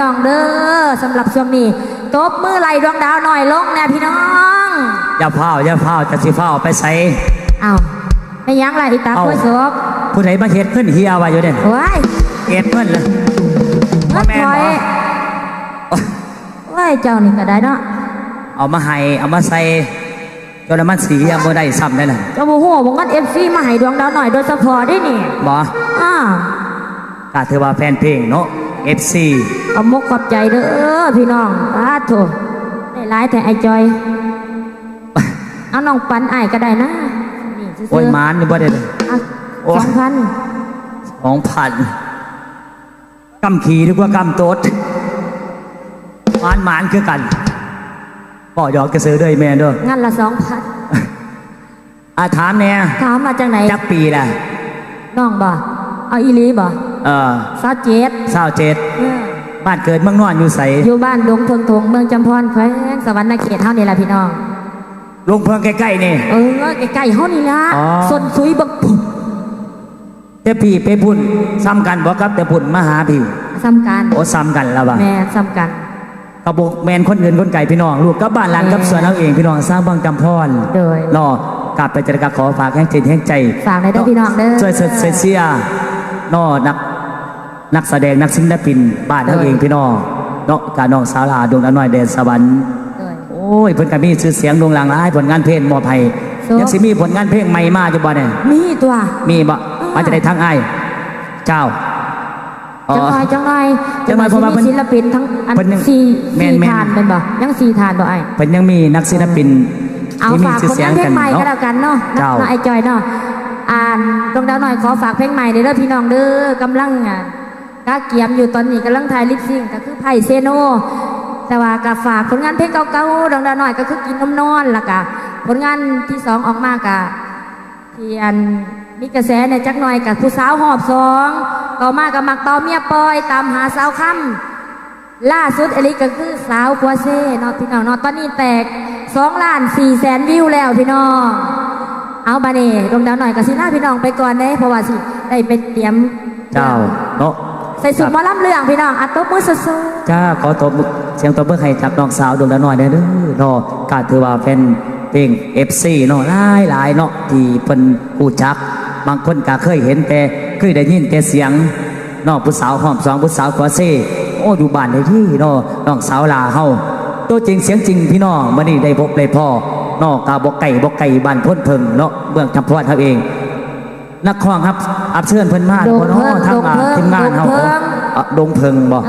น้องเด้อสำหรับช่วงนี้ตบมือไหลดวงดาวหน่อยลงแน่พี่น้องอย่าเฝ้าจะสิเฝ้าไปใส่อ้าวไม่ยั้งไรอีตาคุยศกผู้ใดมาเฮ็ดขึ้นเฮียไว้อยู่เด่นว้ายเอ็ดเพิ่นเลยมันถอยว้ายเจ้านี่ก็ได้เนาะเอามาให้เอามาใส่จนมันสียังบ่ได้ซ้ำได้น่ะเจ้าโมโหบอกงั้นFCมาให้ดวงดาวหน่อยโดยเฉพาะได้นี่บ่ถ้าเธอว่าแฟนเพลงเนาะ FC เอามกขอบใจเด้อพี่น้องโถได้หลายแต่ไอจอยเอาน้องปันไอก็ได้นะโอ้ยมานนี่บ่ได้เลย2,000กำขี่ดีกว่ากำโต๊ดมานคือกันป่อยอกกระซื้อด้วยแม่เด้องั้นละ2,000ถามเนี่ยถามมาจากไหนจักปีล่ะน้องบ่เอาอีลีบ่27บ้านเกิดเมืองนอนอยู่ใสอยู่บ้านดงเพิงทงเมืองจำพรแขวงสวรรณเขตเท่านี้แหละพี่น้องลงเพิงใกล้ๆนี่ใกล้ๆเท่านี้ละสนซุยบักผุแต่พี่ไปพุ่นซ้ำกันบ่ครับแต่พุ่นมาหาพี่ซ้ำกันโอ้ซ้ำกันแล้วบ่แม่ซ้ำกันกระบอกแมนคนอื่นคนไก่พี่น้องลูกกับบ้านหลังกับสวนเอาเองพี่น้องสร้างบางจำพรโดยรอกลับไปจัดการขอฝากแห้งจิตแห้งใจฝากในเด้อพี่น้องเด้อช่วยเสียนอนักแสดงนักศิลปินบ้านเอาเองพี่น้องเนาะกาน้องสาวลาดวงน้อยเดชสวรรค์โอ้ยเพิ่นก็มีชื่อเสียงโด่งดังหลายผลงานเพลงมอไผ่ยังสิมีผลงานเพลงใหม่มาอยู่บ่เนี่ยมีตัวมีบ่มันจะได้ทั้งไอ้เจ้าจังไรเพราะว่าศิลปินทั้งอัน4ทานเป็นบ่ยัง4ทานบ่ไอ้เพิ่นยังมีนักศิลปินเอาฝากผลงานเพลงใหม่ก็แล้วกันเนาะไอ้จอยเนาะดวงดาวหน่อยขอฝากเพลงใหม่เด้อพี่น้องเด้อกำลังกาเกียมอยู่ตอนนี้กำลังถ่ายลิปซิงก็คือไผ่เซโนแต่ว่าก็ฝากผลงานเพลงเก่าๆดวงดาวหน่อยก็คือกินนมนอนแล้วก็ผลงานที่2ออกมาก็ที่มีกระแสในจักหน่อยกับผู้สาวหอบ2ต่อมากับมักต่อเมียปอยตามหาสาวค่ำล่าสุดอลิก็คือสาวกัวเซ่เนาะพี่น้องเนาะตอนนี้แตก2,400,000 วิวแล้วพี่น้องเอาบาเน่ดวงดาวหน่อยกับซีน่าพี่น้องไปก่อนเด้เพราะว่าสิได้ไปเตรียมเจ้าเนาะใส่สุดมาล่ำเรื่องพี่น้องอัดตบมือสุดๆจ้าขอตบเสียงตบมือให้จากน้องสาวดวงดาวหน่อยเด้อเนาะกาถือว่าเป็นเพลง FC เนาะหลายเนาะที่เพิ่นรู้จักบางคนก็เคยเห็นแต่เคยได้ยินแต่เสียงน้องผู้สาวหอม2ผู้สาวกัวเซ่โอ้อยู่บ้านได้ที่เนาะน้องสาวลาเฮาตัวจริงเสียงจริงพี่น้องมื้อนี้ได้พบได้พ่อนอกกาบอกไก่บ้านพ้นเพิงเนาะเมืองจำพรเฮาเองนักร้องครับอับเชิญเพิ่นมาบ่เนาะทั้งทีมงานเฮาดงเพิงบ่